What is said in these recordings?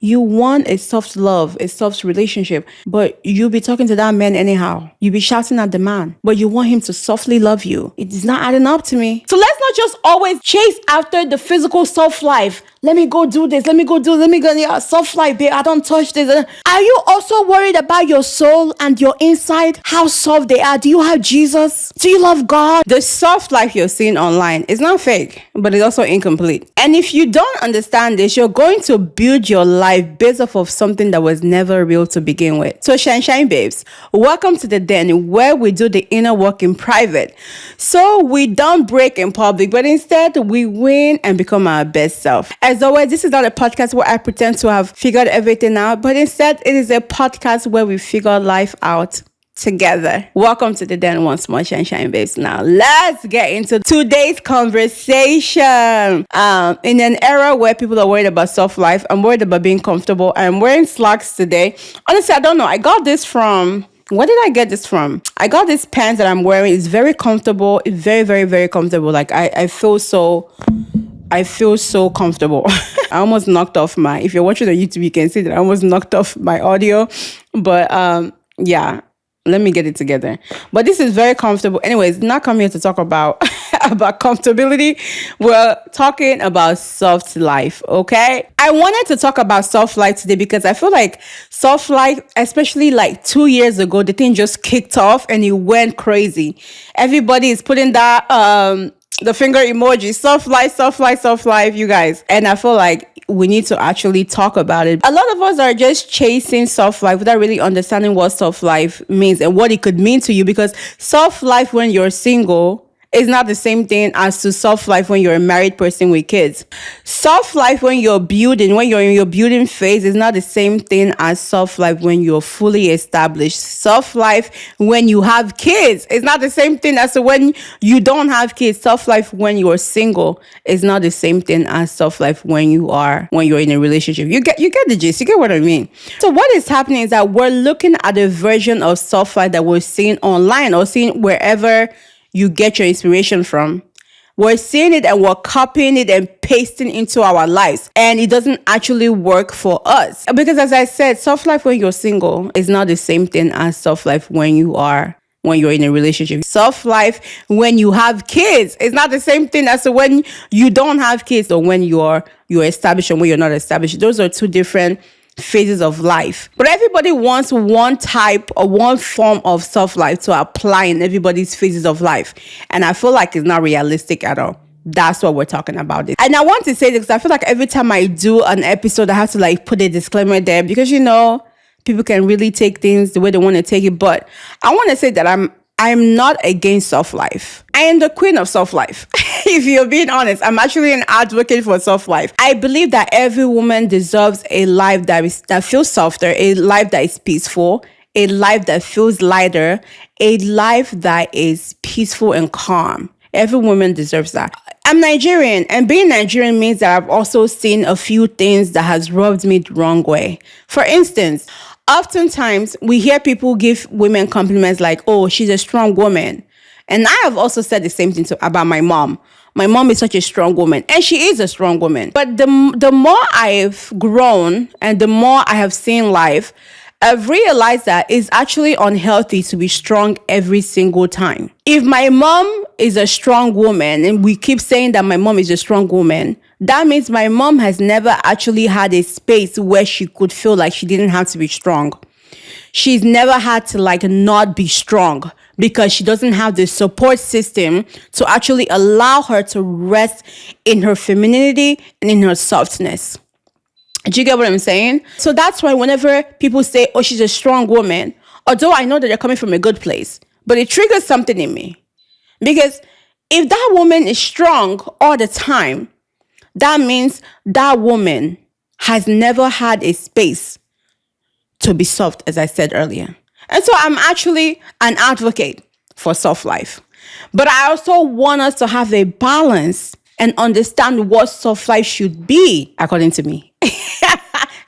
You want a soft love, a soft relationship, but you be talking to that man anyhow. You be shouting at the man, but you want him to softly love you. It is not adding up to me. So let's not just always chase after the physical soft life. Let me go do this. Let me go, yeah, soft life, babe. I don't touch this. Are you also worried about your soul and your inside? How soft they are? Do you have Jesus? Do you love God? The soft life you're seeing online is not fake, but it's also incomplete. And if you don't understand this, you're going to build your life based off of something that was never real to begin with. So shine babes, welcome to the den where we do the inner work in private. So we don't break in public, but instead we win and become our best self. As always, this is not a podcast where I pretend to have figured everything out, but instead it is a podcast where we figure life out together. Welcome to the den once more, shine babes. Now let's get into today's conversation. In an era where people are worried about soft life, I'm worried about being comfortable. I'm wearing slacks today. Honestly, I don't know. I got this from... Where did I get this from? I got this pants that I'm wearing. It's very comfortable. It's very, very, very comfortable. Like I feel so comfortable. I almost knocked off my... If you're watching on YouTube, you can see that I almost knocked off my audio. But yeah. Let me get it together. But this is very comfortable. Anyways, not come here to talk about about comfortability. We're talking about soft life, okay? I wanted to talk about soft life today because I feel like soft life, especially like 2 years ago, the thing just kicked off and it went crazy. Everybody is putting that the finger emoji, soft life, you guys. And I feel like we need to actually talk about it. A lot of us are just chasing soft life without really understanding what soft life means and what it could mean to you, because soft life when you're single is not the same thing as to soft life when you're a married person with kids. Soft life when you're in your building phase is not the same thing as soft life when you're fully established. Soft life when you have kids is not the same thing as when you don't have kids. Soft life when you're single is not the same thing as soft life when you're in a relationship. You get the gist. You get what I mean? So what is happening is that we're looking at a version of soft life that we're seeing online or seeing wherever you get your inspiration from. We're seeing it and we're copying it and pasting into our lives, and it doesn't actually work for us. Because as I said, soft life when you're single is not the same thing as soft life when you're in a relationship. Soft life when you have kids is not the same thing as when you don't have kids, or when you're established and when you're not established. Those are two different phases of life. But everybody wants one type or one form of soft life to apply in everybody's phases of life. And I feel like it's not realistic at all. That's what we're talking about. And I want to say this because I feel like every time I do an episode, I have to put a disclaimer there, because people can really take things the way they want to take it. But I want to say that I'm not against soft life. I am the queen of soft life. If you're being honest, I'm actually an advocate for soft life. I believe that every woman deserves a life that feels softer, a life that is peaceful, a life that feels lighter, a life that is peaceful and calm. Every woman deserves that. I'm Nigerian, and being Nigerian means that I've also seen a few things that has rubbed me the wrong way. For instance, oftentimes we hear people give women compliments like, "Oh, she's a strong woman." And I have also said the same thing about my mom. My mom is such a strong woman, and she is a strong woman. But the more I've grown and the more I have seen life, I've realized that it's actually unhealthy to be strong every single time. If my mom is a strong woman, and we keep saying that my mom is a strong woman, that means my mom has never actually had a space where she could feel like she didn't have to be strong. She's never had to not be strong, because she doesn't have the support system to actually allow her to rest in her femininity and in her softness. Do you get what I'm saying? So that's why whenever people say, "Oh, she's a strong woman," although I know that they're coming from a good place, but it triggers something in me. Because if that woman is strong all the time, that means that woman has never had a space to be soft, as I said earlier. And so I'm actually an advocate for soft life. But I also want us to have a balance and understand what soft life should be, according to me.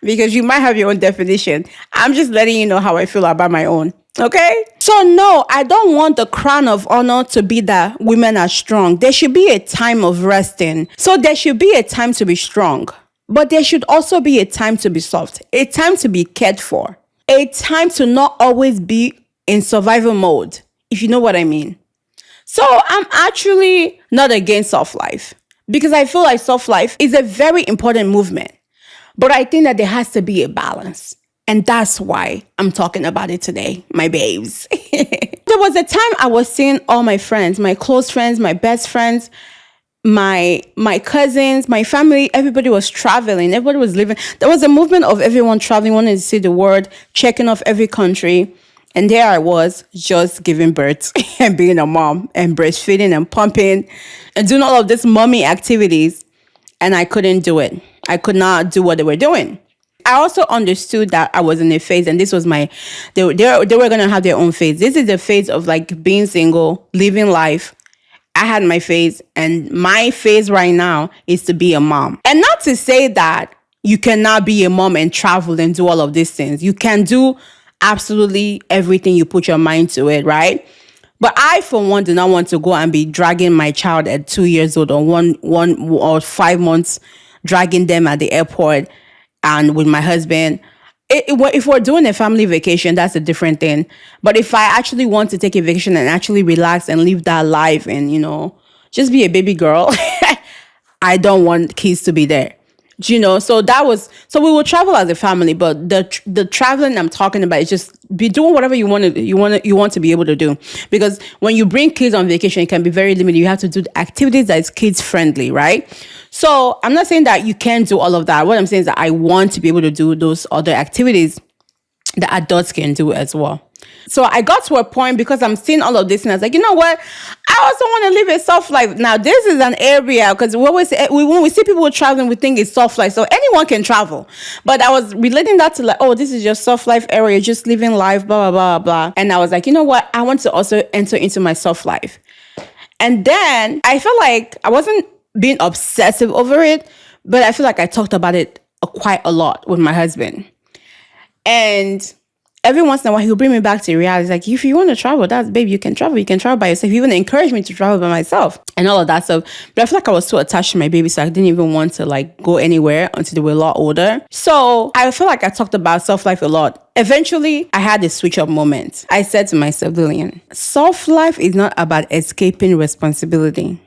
Because you might have your own definition. I'm just letting you know how I feel about my own. Okay? So no, I don't want the crown of honor to be that women are strong. There should be a time of resting. So there should be a time to be strong. But there should also be a time to be soft, a time to be cared for, a time to not always be in survival mode, if you know what I mean. So I'm actually not against soft life because I feel like soft life is a very important movement. But I think that there has to be a balance. And that's why I'm talking about it today, my babes. There was a time I was seeing all my friends, my close friends, my best friends, my cousins, my family, everybody was traveling. Everybody was living. There was a movement of everyone traveling, wanting to see the world, checking off every country. And there I was just giving birth and being a mom and breastfeeding and pumping and doing all of these mommy activities. And I couldn't do it. I could not do what they were doing. I also understood that I was in a phase, and this was they were going to have their own phase. This is the phase of like being single, living life. I had my phase, and my phase right now is to be a mom. And not to say that you cannot be a mom and travel and do all of these things. You can do absolutely everything you put your mind to it, right? But I, for one, do not want to go and be dragging my child at 2 years old or one or 5 months, dragging them at the airport and with my husband. If we're doing a family vacation, that's a different thing. But if I actually want to take a vacation and actually relax and live that life and, just be a baby girl, I don't want kids to be there. So we will travel as a family, but the traveling I'm talking about is just be doing whatever you want to be able to do. Because when you bring kids on vacation, it can be very limited. You have to do the activities that is kids friendly, right? So I'm not saying that you can't do all of that. What I'm saying is that I want to be able to do those other activities that adults can do as well. So I got to a point because I'm seeing all of this and I was like, you know what? I also want to live a soft life. Now, this is an area because when we see people traveling, we think it's soft life. So anyone can travel. But I was relating that to like, oh, this is your soft life area, just living life, blah, blah, blah, blah. And I was like, you know what? I want to also enter into my soft life. And then I felt like I wasn't being obsessive over it, but I feel like I talked about it quite a lot with my husband. And every once in a while, he'll bring me back to reality. He's like, if you want to travel, baby, you can travel. You can travel by yourself. He even encouraged me to travel by myself and all of that stuff. But I feel like I was so attached to my baby, so I didn't even want to like go anywhere until they were a lot older. So I feel like I talked about soft life a lot. Eventually, I had a switch up moment. I said to myself, Lillian, soft life is not about escaping responsibility.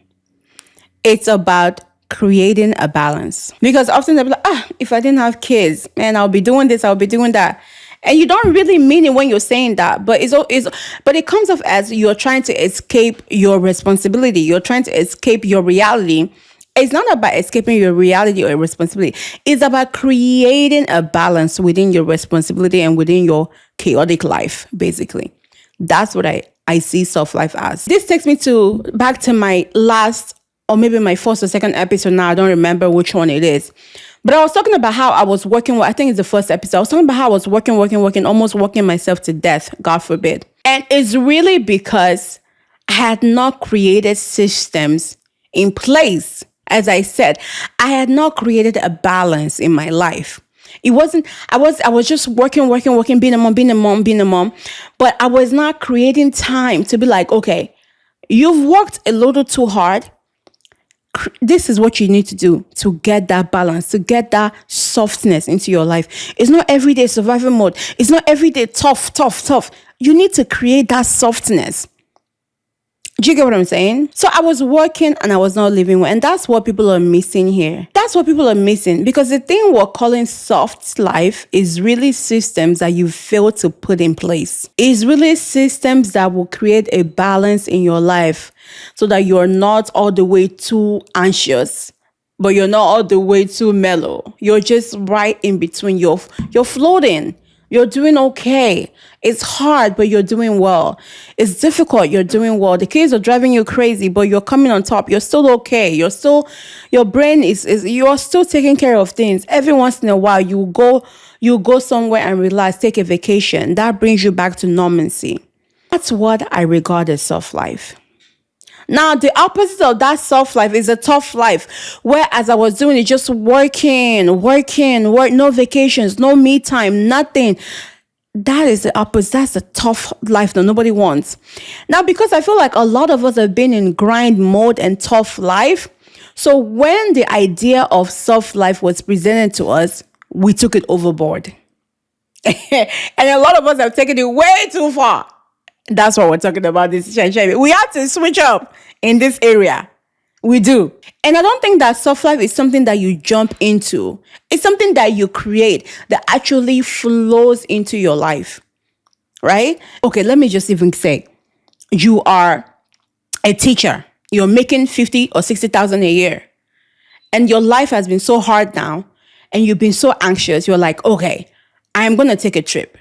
It's about creating a balance. Because often they'll be like, if I didn't have kids, man, I'll be doing this, I'll be doing that. And you don't really mean it when you're saying that, but but it comes off as you're trying to escape your responsibility. You're trying to escape your reality. It's not about escaping your reality or your responsibility. It's about creating a balance within your responsibility and within your chaotic life, basically. That's what I see soft life as. This takes me back to my last, or maybe my first or second episode now. I don't remember which one it is. But I was talking about how I was working, I think it's the first episode. I was talking about how I was working, almost working myself to death, God forbid. And it's really because I had not created systems in place. As I said, I had not created a balance in my life. It wasn't, I was just working, being a mom. But I was not creating time to be like, okay, you've worked a little too hard. This is what you need to do to get that balance, to get that softness into your life. It's not everyday survival mode. It's not everyday tough. You need to create that softness. Do you get what I'm saying? So I was working and I was not living well. And that's what people are missing here. That's what people are missing. Because the thing we're calling soft life is really systems that you fail to put in place. It's really systems that will create a balance in your life so that you're not all the way too anxious, but you're not all the way too mellow. You're just right in between. You're floating. You're doing okay. It's hard, but you're doing well. It's difficult. You're doing well. The kids are driving you crazy, but you're coming on top. You're still okay. Your brain you're still taking care of things. Every once in a while, you go somewhere and relax, take a vacation. That brings you back to normalcy. That's what I regard as soft life. Now, the opposite of that soft life is a tough life, where as I was doing it, just working, no vacations, no me time, nothing. That is the opposite. That's the tough life that nobody wants. Now, because I feel like a lot of us have been in grind mode and tough life, So when the idea of soft life was presented to us, we took it overboard. And a lot of us have taken it way too far. That's what we're talking about this. We have to switch up in this area. We do. And I don't think that soft life is something that you jump into. It's something that you create that actually flows into your life. Right? Okay, let me just even say, you are a teacher. You're making 50 or 60,000 a year. And your life has been so hard now. And you've been so anxious. You're like, okay, I'm going to take a trip.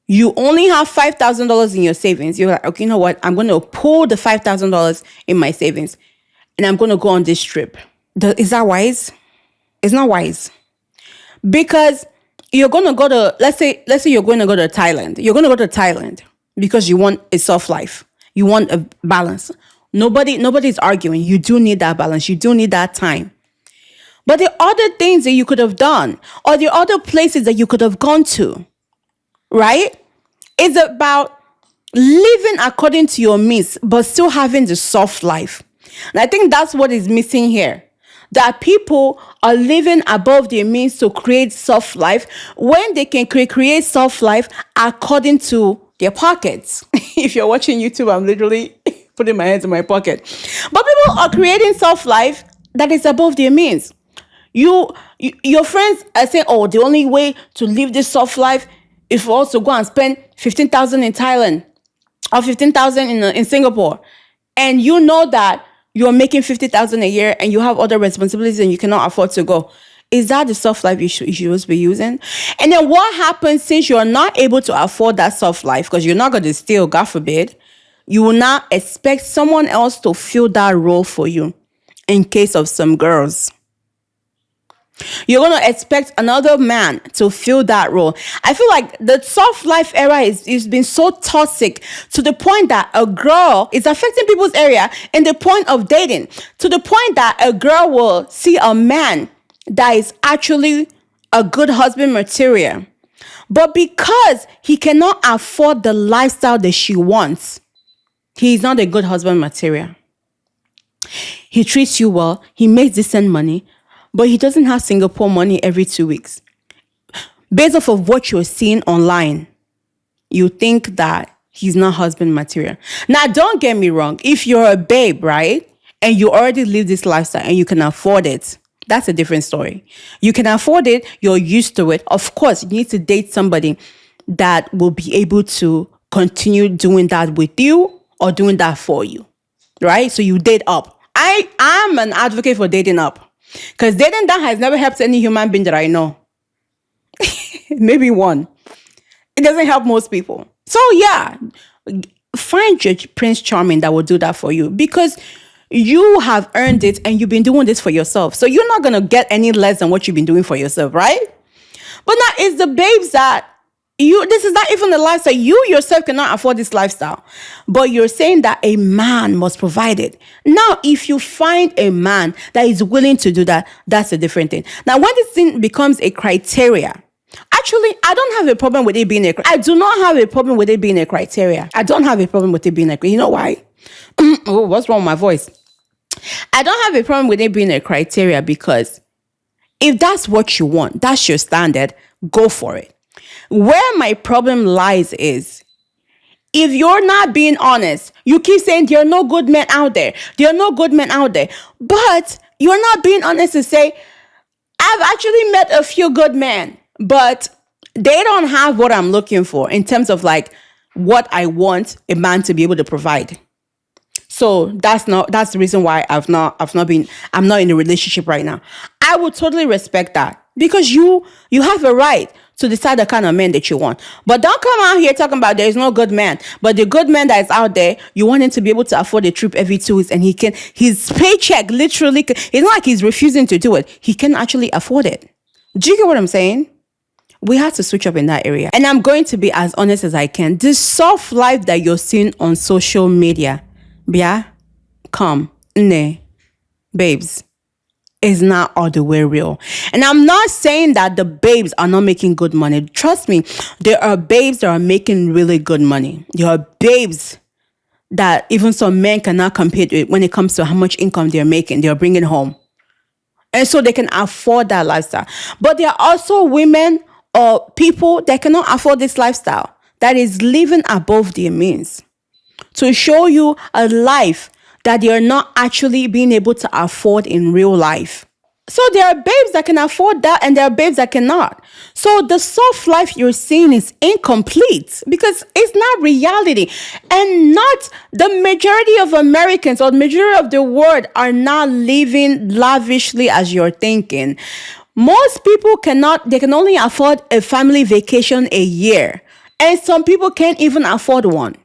You only have $5,000 in your savings. You're like, okay, you know what? I'm going to pull the $5,000 in my savings and I'm going to go on this trip. Is that wise? It's not wise. Because you're going to go to, let's say you're going to go to Thailand. You're going to go to Thailand because you want a soft life. You want a balance. Nobody's arguing. You do need that balance. You do need that time. But there are other things that you could have done, or there are other places that you could have gone to, right? It's about living according to your means, but still having the soft life. And I think that's what is missing here. That people are living above their means to create soft life when they can create soft life according to their pockets. If you're watching YouTube, I'm literally putting my hands in my pocket. But people are creating soft life that is above their means. Your friends are saying, oh, the only way to live this soft life is for us to go and spend 15,000 in Thailand or 15,000 in Singapore. And you know that you're making 50,000 a year and you have other responsibilities and you cannot afford to go. Is that the soft life you should be using? And then what happens since you're not able to afford that soft life, because you're not going to steal, God forbid, you will not expect someone else to fill that role for you in case of some girls. You're going to expect another man to fill that role. I feel like the soft life era is been so toxic to the point that a girl is affecting people's area in the point of dating, to the point that a girl will see a man that is actually a good husband material. But because he cannot afford the lifestyle that she wants, he is not a good husband material. He treats you well. He makes decent money. But he doesn't have Singapore money every 2 weeks. Based off of what you're seeing online, you think that he's not husband material. Now, don't get me wrong. If you're a babe, right, and you already live this lifestyle and you can afford it, that's a different story. You can afford it. You're used to it. Of course, you need to date somebody that will be able to continue doing that with you or doing that for you, right? So you date up. I'm an advocate for dating up. Because dating down has never helped any human being that I know. Maybe one. It doesn't help most people. So yeah, find your Prince Charming that will do that for you. Because you have earned it and you've been doing this for yourself. So you're not going to get any less than what you've been doing for yourself, right? But now it's the babes that this is not even the lifestyle. You yourself cannot afford this lifestyle. But you're saying that a man must provide it. Now, if you find a man that is willing to do that, that's a different thing. Now, when this thing becomes a criteria, actually, I don't have a problem with it being I do not have a problem with it being a criteria. I don't have a problem with it being a criteria. You know why? Oh, what's wrong with my voice? I don't have a problem with it being a criteria because if that's what you want, that's your standard, go for it. Where my problem lies is, if you're not being honest, you keep saying there are no good men out there. There are no good men out there. But you're not being honest to say, I've actually met a few good men, but they don't have what I'm looking for in terms of like what I want a man to be able to provide. So that's the reason why I'm not in a relationship right now. I would totally respect that because you have a right to decide the kind of man that you want. But don't come out here talking about there is no good man. But the good man that is out there, you want him to be able to afford a trip every 2 weeks and his paycheck literally, it's not like he's refusing to do it. He can actually afford it. Do you get what I'm saying? We have to switch up in that area. And I'm going to be as honest as I can. This soft life that you're seeing on social media, yeah, babes, is not all the way real. And I'm not saying that the babes are not making good money. Trust me, there are babes that are making really good money. There are babes that even some men cannot compete with when it comes to how much income they're bringing home. And so they can afford that lifestyle. But there are also women or people that cannot afford this lifestyle, that is living above their means, to show you a life that they are not actually being able to afford in real life. So there are babes that can afford that, and there are babes that cannot. So the soft life you're seeing is incomplete because it's not reality. And not the majority of Americans or the majority of the world are not living lavishly as you're thinking. Most people they can only afford a family vacation a year. And some people can't even afford one.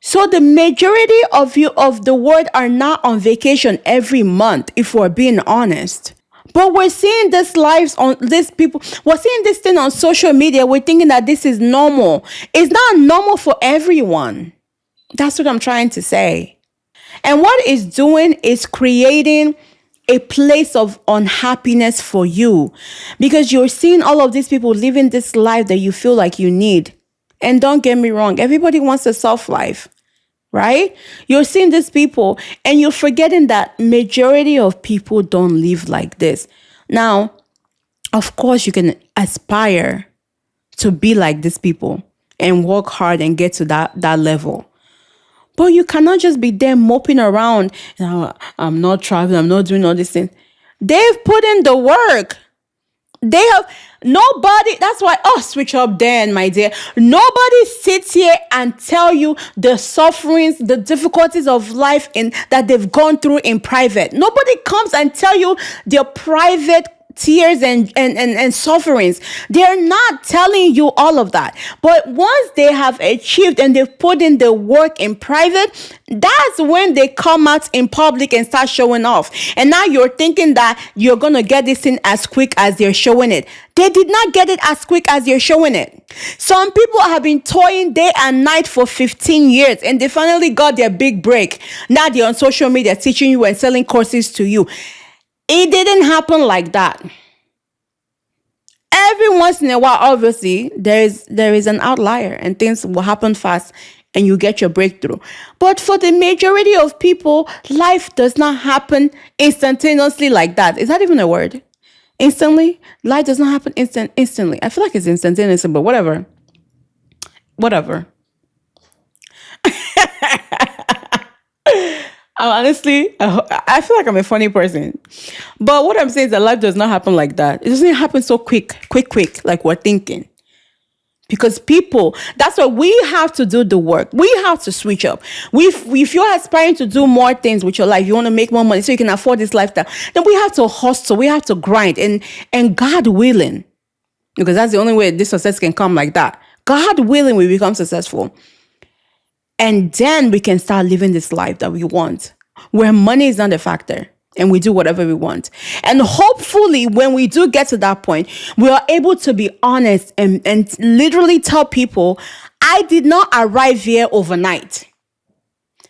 So the majority of the world are not on vacation every month, if we're being honest. But we're seeing this lives on these people. We're seeing this thing on social media. We're thinking that this is normal. It's not normal for everyone. That's what I'm trying to say. And what it's doing is creating a place of unhappiness for you, because you're seeing all of these people living this life that you feel like you need. And don't get me wrong, everybody wants a soft life, right? You're seeing these people and you're forgetting that majority of people don't live like this. Now, of course, you can aspire to be like these people and work hard and get to that level. But you cannot just be there moping around. I'm not traveling, I'm not doing all these things. They've put in the work. They have nobody. That's why, switch up then, my dear. Nobody sits here and tell you the sufferings, the difficulties of life that they've gone through in private. Nobody comes and tell you their private tears and sufferings. They're not telling you all of that. But once they have achieved and they've put in the work in private, that's when they come out in public and start showing off. And now you're thinking that you're going to get this thing as quick as they're showing it. They did not get it as quick as you're showing it. Some people have been toiling day and night for 15 years and they finally got their big break. Now they're on social media teaching you and selling courses to you. It didn't happen like that. Every once in a while, obviously, there is an outlier and things will happen fast and you get your breakthrough. But for the majority of people, life does not happen instantaneously like that. Is that even a word? Instantly? Life does not happen instantly. I feel like it's instantaneous, but whatever. Honestly, I feel like I'm a funny person. But what I'm saying is that life does not happen like that. It doesn't happen so quick, like we're thinking. Because people, that's why we have to do the work. We have to switch up. If you're aspiring to do more things with your life, you want to make more money so you can afford this lifestyle, then we have to hustle, we have to grind, and God willing, because that's the only way this success can come like that. God willing, we become successful. And then we can start living this life that we want, where money is not a factor and we do whatever we want. And hopefully when we do get to that point, we are able to be honest and literally tell people, I did not arrive here overnight.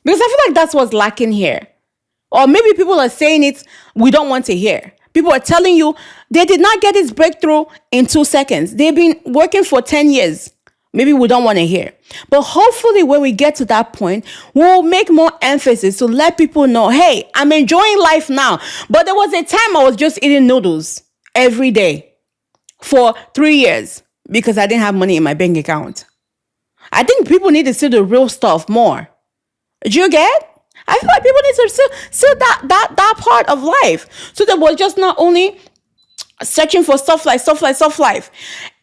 Because I feel like that's what's lacking here. Or maybe people are saying it we don't want to hear. People are telling you they did not get this breakthrough in 2 seconds. They've been working for 10 years. Maybe we don't want to hear. But hopefully when we get to that point, we'll make more emphasis to let people know, hey, I'm enjoying life now. But there was a time I was just eating noodles every day for 3 years because I didn't have money in my bank account. I think people need to see the real stuff more. Do you get? I feel like people need to see that part of life. So that we're just not only searching for soft life.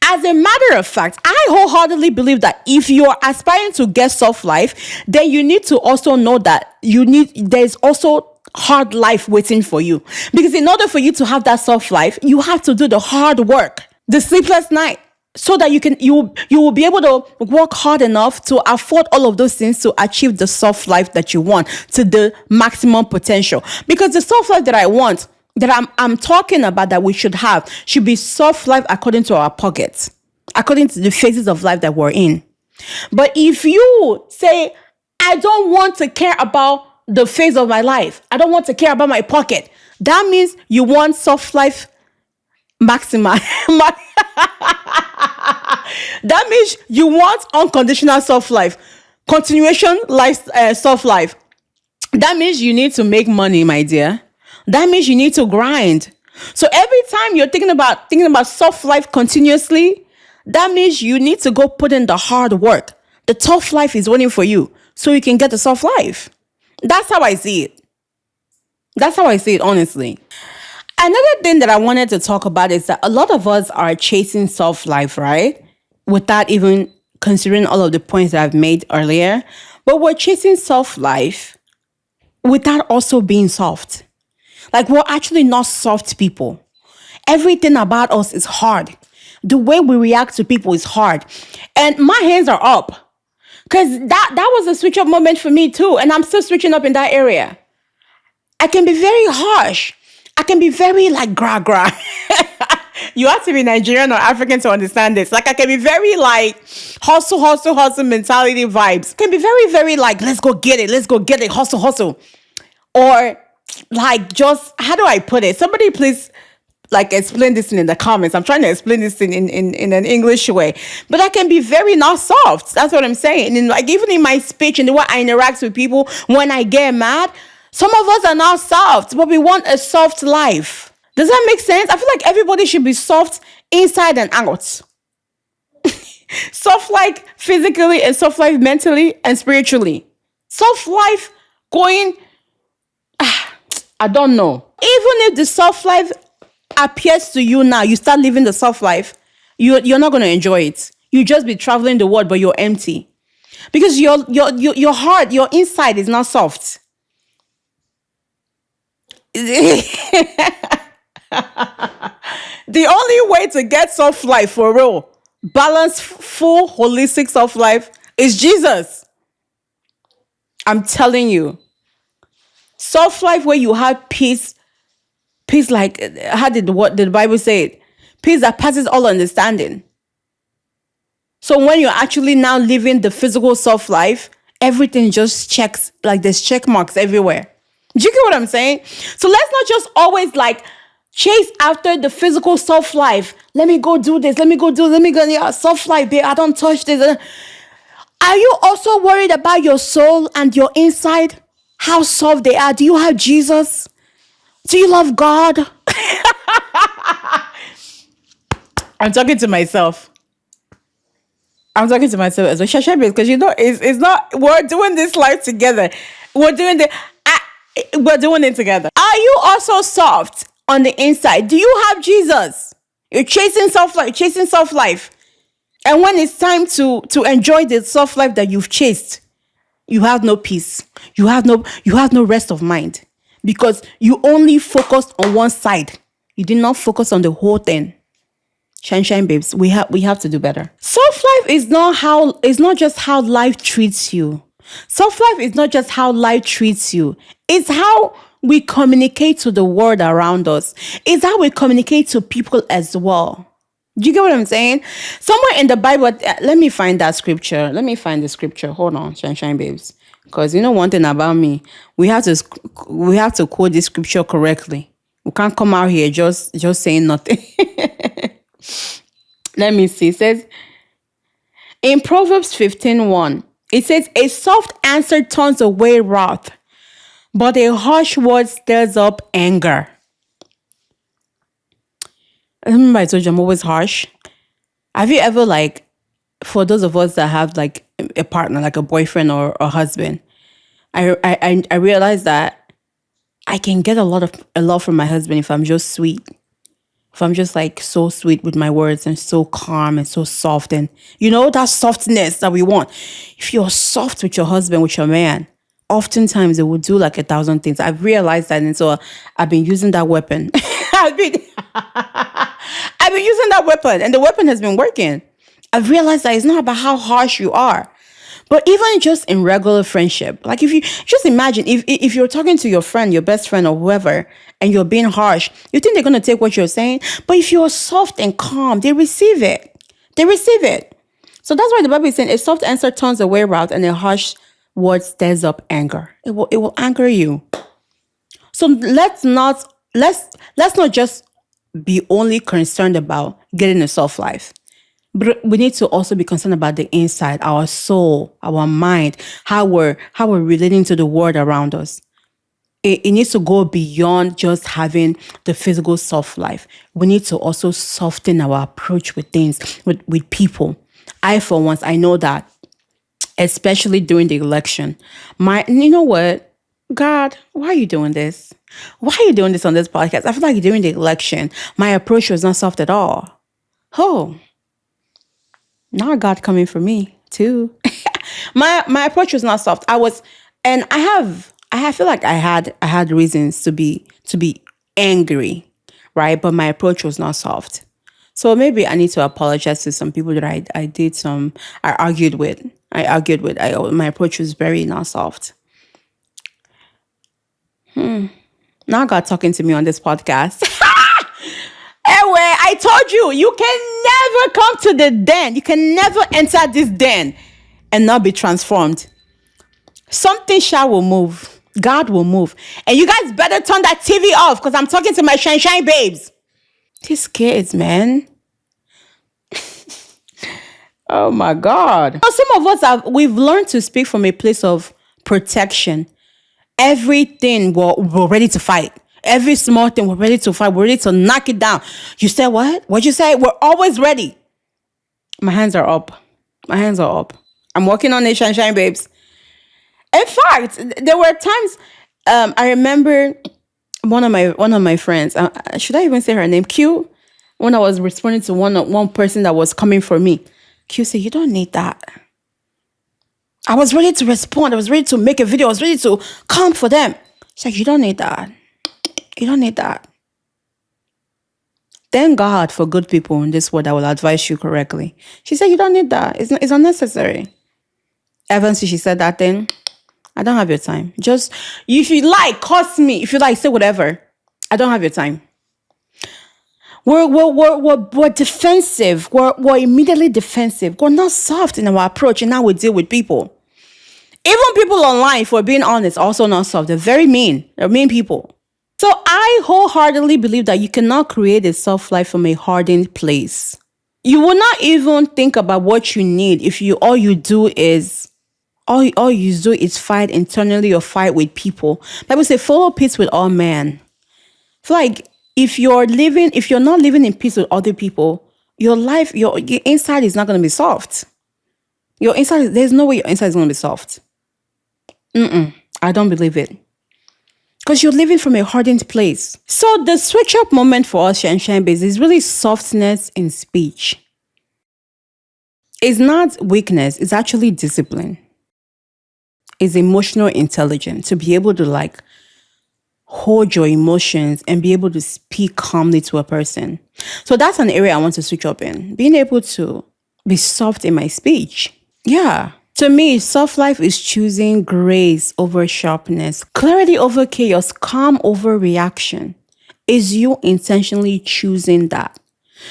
As a matter of fact, I wholeheartedly believe that if you're aspiring to get soft life, then you need to also know that there's also hard life waiting for you. Because in order for you to have that soft life, you have to do the hard work, the sleepless night, so that you will be able to work hard enough to afford all of those things to achieve the soft life that you want to the maximum potential. Because the soft life that I want, that I'm talking about, that we should have, should be soft life according to our pockets, according to the phases of life that we're in. But if you say, I don't want to care about the phase of my life, I don't want to care about my pocket, that means you want soft life maxima. That means you want unconditional soft life. continuation life, soft life. That means you need to make money, my dear. That means you need to grind. So every time you're thinking about soft life continuously, that means you need to go put in the hard work. The tough life is waiting for you so you can get the soft life. That's how I see it. That's how I see it, honestly. Another thing that I wanted to talk about is that a lot of us are chasing soft life, right? Without even considering all of the points that I've made earlier. But we're chasing soft life without also being soft. Like, we're actually not soft people. Everything about us is hard. The way we react to people is hard. And my hands are up. Because that was a switch up moment for me too. And I'm still switching up in that area. I can be very harsh. I can be very like gra gra. You have to be Nigerian or African to understand this. Like, I can be very like hustle, hustle, hustle mentality vibes. Can be very, very like, let's go get it, hustle, hustle. Or like, just, how do I put it? Somebody please like explain this in the comments. I'm trying to explain this in an English way. But I can be very not soft. That's what I'm saying. And like, even in my speech and the way I interact with people, when I get mad, some of us are not soft, but we want a soft life. Does that make sense? I feel like everybody should be soft inside and out. Soft like physically and soft life mentally and spiritually. Soft life going, I don't know. Even if the soft life appears to you now, you start living the soft life, you're not going to enjoy it. You just be traveling the world, but you're empty. Because your heart, your inside is not soft. The only way to get soft life for real, balanced, full, holistic soft life is Jesus. I'm telling you. Soft life where you have peace like, how did the Bible say it? Peace that passes all understanding. So when you're actually now living the physical soft life, everything just checks, like there's check marks everywhere. Do you get what I'm saying? So let's not just always like chase after the physical soft life. Let me go do this. Let me go, yeah, soft life, babe. I don't touch this. Are you also worried about your soul and your inside? How soft they are? Do you have Jesus? Do you love God? I'm talking to myself. As well, because it's not. We're doing this life together. We're doing it together. Are you also soft on the inside? Do you have Jesus? You're chasing soft life, and when it's time to enjoy the soft life that you've chased, you have no peace. You have no rest of mind because you only focused on one side. You did not focus on the whole thing. Shine, babes. We have to do better. Soft life is not just how life treats you. Soft life is not just how life treats you. It's how we communicate to the world around us. It's how we communicate to people as well. Do you get what I'm saying? Somewhere in the Bible, let me find that scripture. Let me find the scripture. Hold on, shine, babes. Because you know one thing about me, we have to quote this scripture correctly. We can't come out here just saying nothing. Let me see. It says in Proverbs 15:1, it says, a soft answer turns away wrath, but a harsh word stirs up anger. Remember I told you I'm always harsh. Have you ever, like, for those of us that have like a partner, like a boyfriend or a husband, I realized that I can get a lot from my husband if I'm just sweet. If I'm just like so sweet with my words and so calm and so soft, and you know, that softness that we want. If you're soft with your husband, with your man, oftentimes they will do like 1,000 things. I've realized that, and so I've been using that weapon. I've been using that weapon, and the weapon has been working. I've realized that it's not about how harsh you are, but even just in regular friendship. Like, if you just imagine if you're talking to your friend, your best friend or whoever, and you're being harsh, you think they're going to take what you're saying? But if you're soft and calm, they receive it. So that's why the Bible is saying a soft answer turns away wrath, and a harsh word stirs up anger. It will anger you. So let's not just be only concerned about getting a soft life. But we need to also be concerned about the inside, our soul, our mind, how we're relating to the world around us. It needs to go beyond just having the physical soft life. We need to also soften our approach with things, with people. I, for once, I know that, especially during the election, you know what? God, why are you doing this? Why are you doing this on this podcast? I feel like during the election, my approach was not soft at all. Oh, now God coming for me too. My approach was not soft. And I feel like I had reasons to be angry, right? But my approach was not soft. So maybe I need to apologize to some people that I argued with. My approach was very not soft. Now God talking to me on this podcast. Anyway, I told you, you can never come to the den. You can never enter this den and not be transformed. Something shall will move. God will move. And you guys better turn that TV off because I'm talking to my shine babes. These kids, man. Oh my God. Some of us we've learned to speak from a place of protection. Everything we're ready to fight. Every small thing we're ready to fight. We're ready to knock it down. You said what? What'd you say? We're always ready. My hands are up. My hands are up. I'm working on it, shine babes. In fact, there were times I remember one of my friends. Should I even say her name? Q. When I was responding to one person that was coming for me, Q said, "You don't need that." I was ready to respond. I was ready to make a video. I was ready to come for them. She's like, "You don't need that. You don't need that." Thank God for good people in this world that will advise you correctly. She said, "You don't need that. It's unnecessary." Ever since she said that thing, I don't have your time. Just, if you like, curse me. If you like, say whatever. I don't have your time. We're defensive. We're immediately defensive. We're not soft in our approach and how we deal with people. Even people online, if we're being honest, also not soft. They're very mean. They're mean people. So I wholeheartedly believe that you cannot create a soft life from a hardened place. You will not even think about what you need if all you do is fight internally or fight with people. Bible say, follow peace with all men. I feel like if you're not living in peace with other people, your life, your inside is not going to be soft. There's no way your inside is going to be soft. I don't believe it. Because you're living from a hardened place. So the switch up moment for us, Shine Base, is really softness in speech. It's not weakness, it's actually discipline. It's emotional intelligence to be able to hold your emotions and be able to speak calmly to a person. So that's an area I want to switch up in. Being able to be soft in my speech. Yeah. To me, soft life is choosing grace over sharpness, clarity over chaos, calm over reaction. Is you intentionally choosing that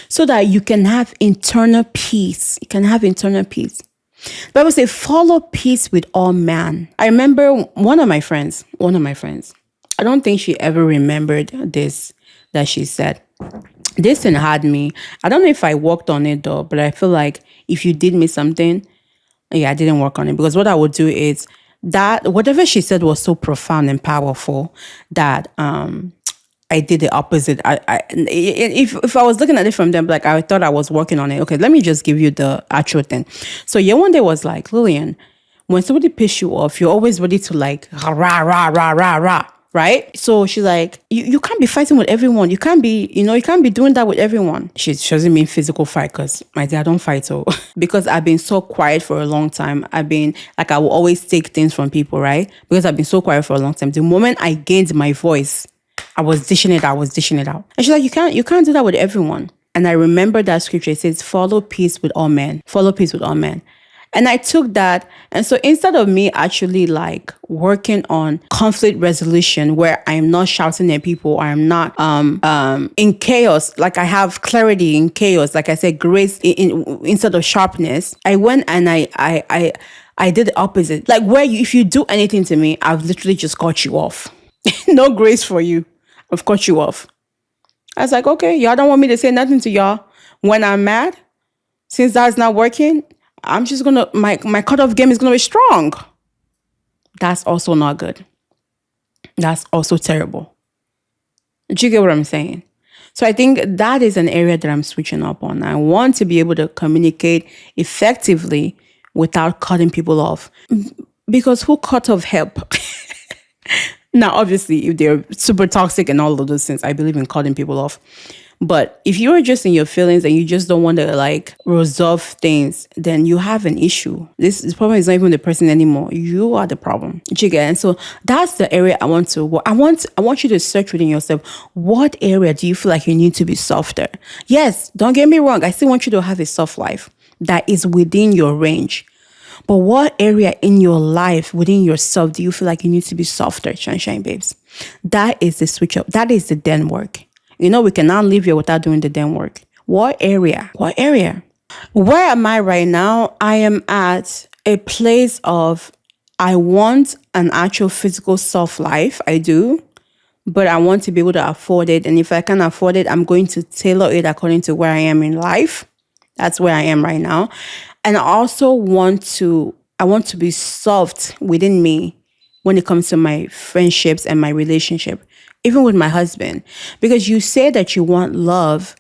so that you can have internal peace. You can have internal peace. The Bible says, follow peace with all men. I remember one of my friends, I don't think she ever remembered this, that she said. This thing had me. I don't know if I worked on it though, but I feel like if you did me something, I didn't work on it, because what I would do is that whatever she said was so profound and powerful that I did the opposite. If I was looking at it from them, I thought I was working on it. Okay, let me just give you the actual thing. So one day was like, Lillian, when somebody pisses you off, you're always ready to rah, rah, rah, rah, rah. Right? So she's like, you can't be fighting with everyone. You can't be doing that with everyone. She doesn't mean physical fight, because my dear, I don't fight. So because I've been so quiet for a long time, I will always take things from people, right? Because I've been so quiet for a long time. The moment I gained my voice, I was dishing it out. And she's like, you can't do that with everyone. And I remember that scripture. It says, follow peace with all men. Follow peace with all men. And I took that. And so instead of me actually working on conflict resolution, where I'm not shouting at people, I'm not in chaos, I have clarity in chaos, like I said, grace instead of sharpness, I went and I did the opposite. If you do anything to me, I've literally just cut you off. No grace for you. I've cut you off. I was like, okay, y'all don't want me to say nothing to y'all when I'm mad? Since that's not working, I'm just gonna my cutoff game is gonna be strong. That's also not good. That's also terrible. Do you get what I'm saying? So I think that is an area that I'm switching up on. I want to be able to communicate effectively without cutting people off. Because who cut off help? Now, obviously, if they're super toxic and all of those things, I believe in cutting people off. But if you're just in your feelings and you just don't want to like resolve things, then you have an issue. This problem is not even the person anymore. You are the problem. Jigga. And so that's the area I want to work. I want you to search within yourself. What area do you feel like you need to be softer? Yes, don't get me wrong. I still want you to have a soft life that is within your range. But what area in your life, within yourself, do you feel like you need to be softer, sunshine babes? That is the switch up. That is the den work. You know, we cannot live here without doing the den work. What area? What area? Where am I right now? I am at a place of I want an actual physical soft life. I do. But I want to be able to afford it. And if I can't afford it, I'm going to tailor it according to where I am in life. That's where I am right now. And I also want to be soft within me when it comes to my friendships and my relationship, even with my husband. Because you say that you want love,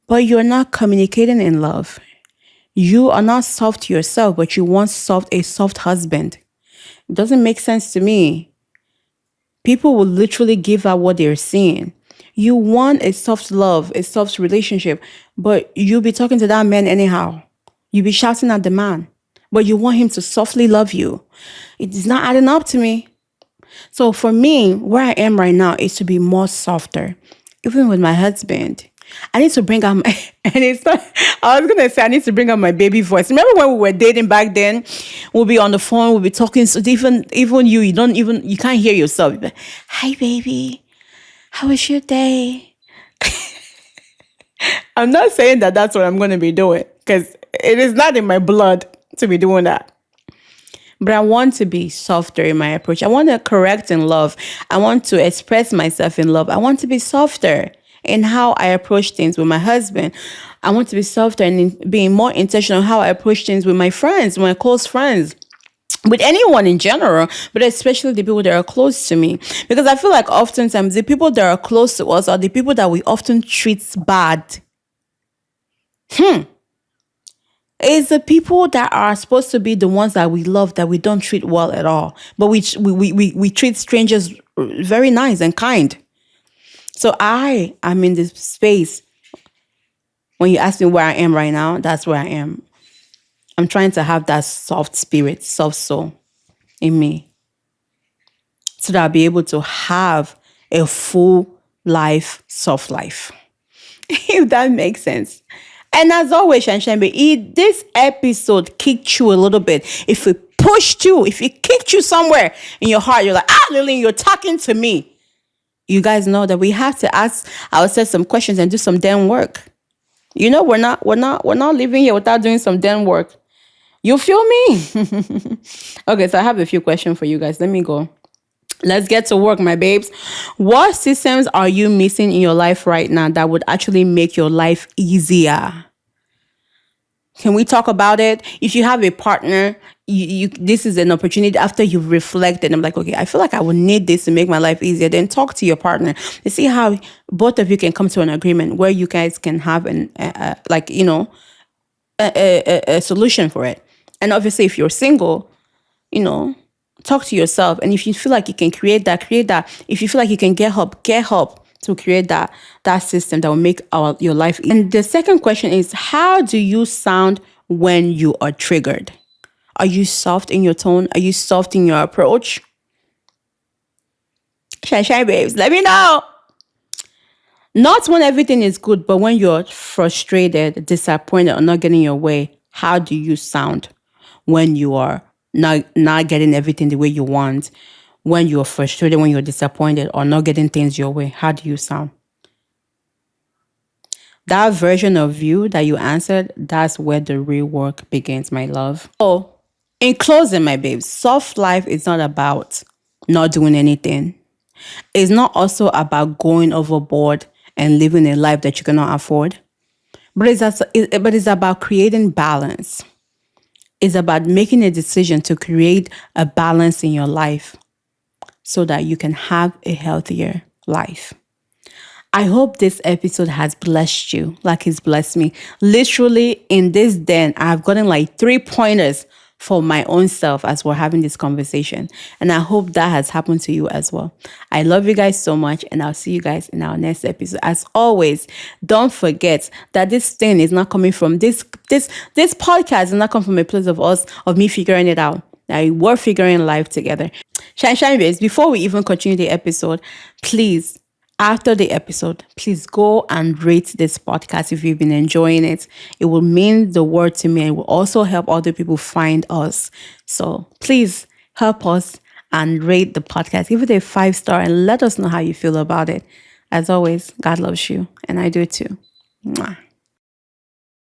but you're not communicating in love. You are not soft to yourself, but you want a soft husband. It doesn't make sense to me. People will literally give out what they're seeing. You want a soft love, a soft relationship, but you'll be talking to that man anyhow. You'll be shouting at the man, but you want him to softly love you. It is not adding up to me. So for me, where I am right now is to be more softer, even with my husband. I need to bring out my, and it's not, I was going to say, I need to bring out my baby voice. Remember when we were dating back then? We'll be on the phone, we'll be talking. So even you can't hear yourself. You'll be like, hi, baby. How was your day? I'm not saying that that's what I'm going to be doing because it is not in my blood to be doing that. But I want to be softer in my approach. I want to correct in love. I want to express myself in love. I want to be softer in how I approach things with my husband. I want to be softer and being more intentional how I approach things with my friends, my close friends, with anyone in general, but especially the people that are close to me. Because I feel like oftentimes the people that are close to us are the people that we often treat bad. It's the people that are supposed to be the ones that we love that we don't treat well at all. But we treat strangers very nice and kind. So I am in this space. When you ask me where I am right now, that's where I am. I'm trying to have that soft spirit, soft soul in me, so that I'll be able to have a full life, soft life. If that makes sense. And as always, Shanshambe, if this episode kicked you a little bit, if it pushed you, if it kicked you somewhere in your heart, you're like, Lillian, you're talking to me. You guys know that we have to ask ourselves some questions and do some damn work. You know, we're not living here without doing some damn work. You feel me? Okay, so I have a few questions for you guys. Let me go. Let's get to work, my babes. What systems are you missing in your life right now that would actually make your life easier? Can we talk about it? If you have a partner, this is an opportunity after you've reflected. I'm like, okay, I feel like I would need this to make my life easier. Then talk to your partner and see how both of you can come to an agreement where you guys can have a solution for it. And obviously, if you're single, talk to yourself. And if you feel like you can create that. If you feel like you can get help to create that system that will make your life easy. And the second question is, how do you sound when you are triggered? Are you soft in your tone? Are you soft in your approach? Shy babes, let me know. Not when everything is good, but when you're frustrated, disappointed, or not getting your way, how do you sound when you are not getting everything the way you want? When you're frustrated, when you're disappointed, or not getting things your way, how do you sound? That version of you that you answered, that's where the real work begins, my love. So, in closing, my babes, soft life is not about not doing anything. It's not also about going overboard and living a life that you cannot afford. but it's about creating balance. It's about making a decision to create a balance in your life so that you can have a healthier life. I hope this episode has blessed you like it's blessed me. Literally, in this den, I've gotten like 3 pointers for my own self as we're having this conversation. And I hope that has happened to you as well. I love you guys so much, and I'll see you guys in our next episode. As always, don't forget that this thing is not coming from this podcast is not coming from a place of me figuring it out. Now we're figuring life together. Shine babes, before we even continue the episode, please, after the episode, please go and rate this podcast if you've been enjoying it. It will mean the world to me and will also help other people find us. So please help us and rate the podcast. Give it a 5-star and let us know how you feel about it. As always, God loves you and I do too. Mwah.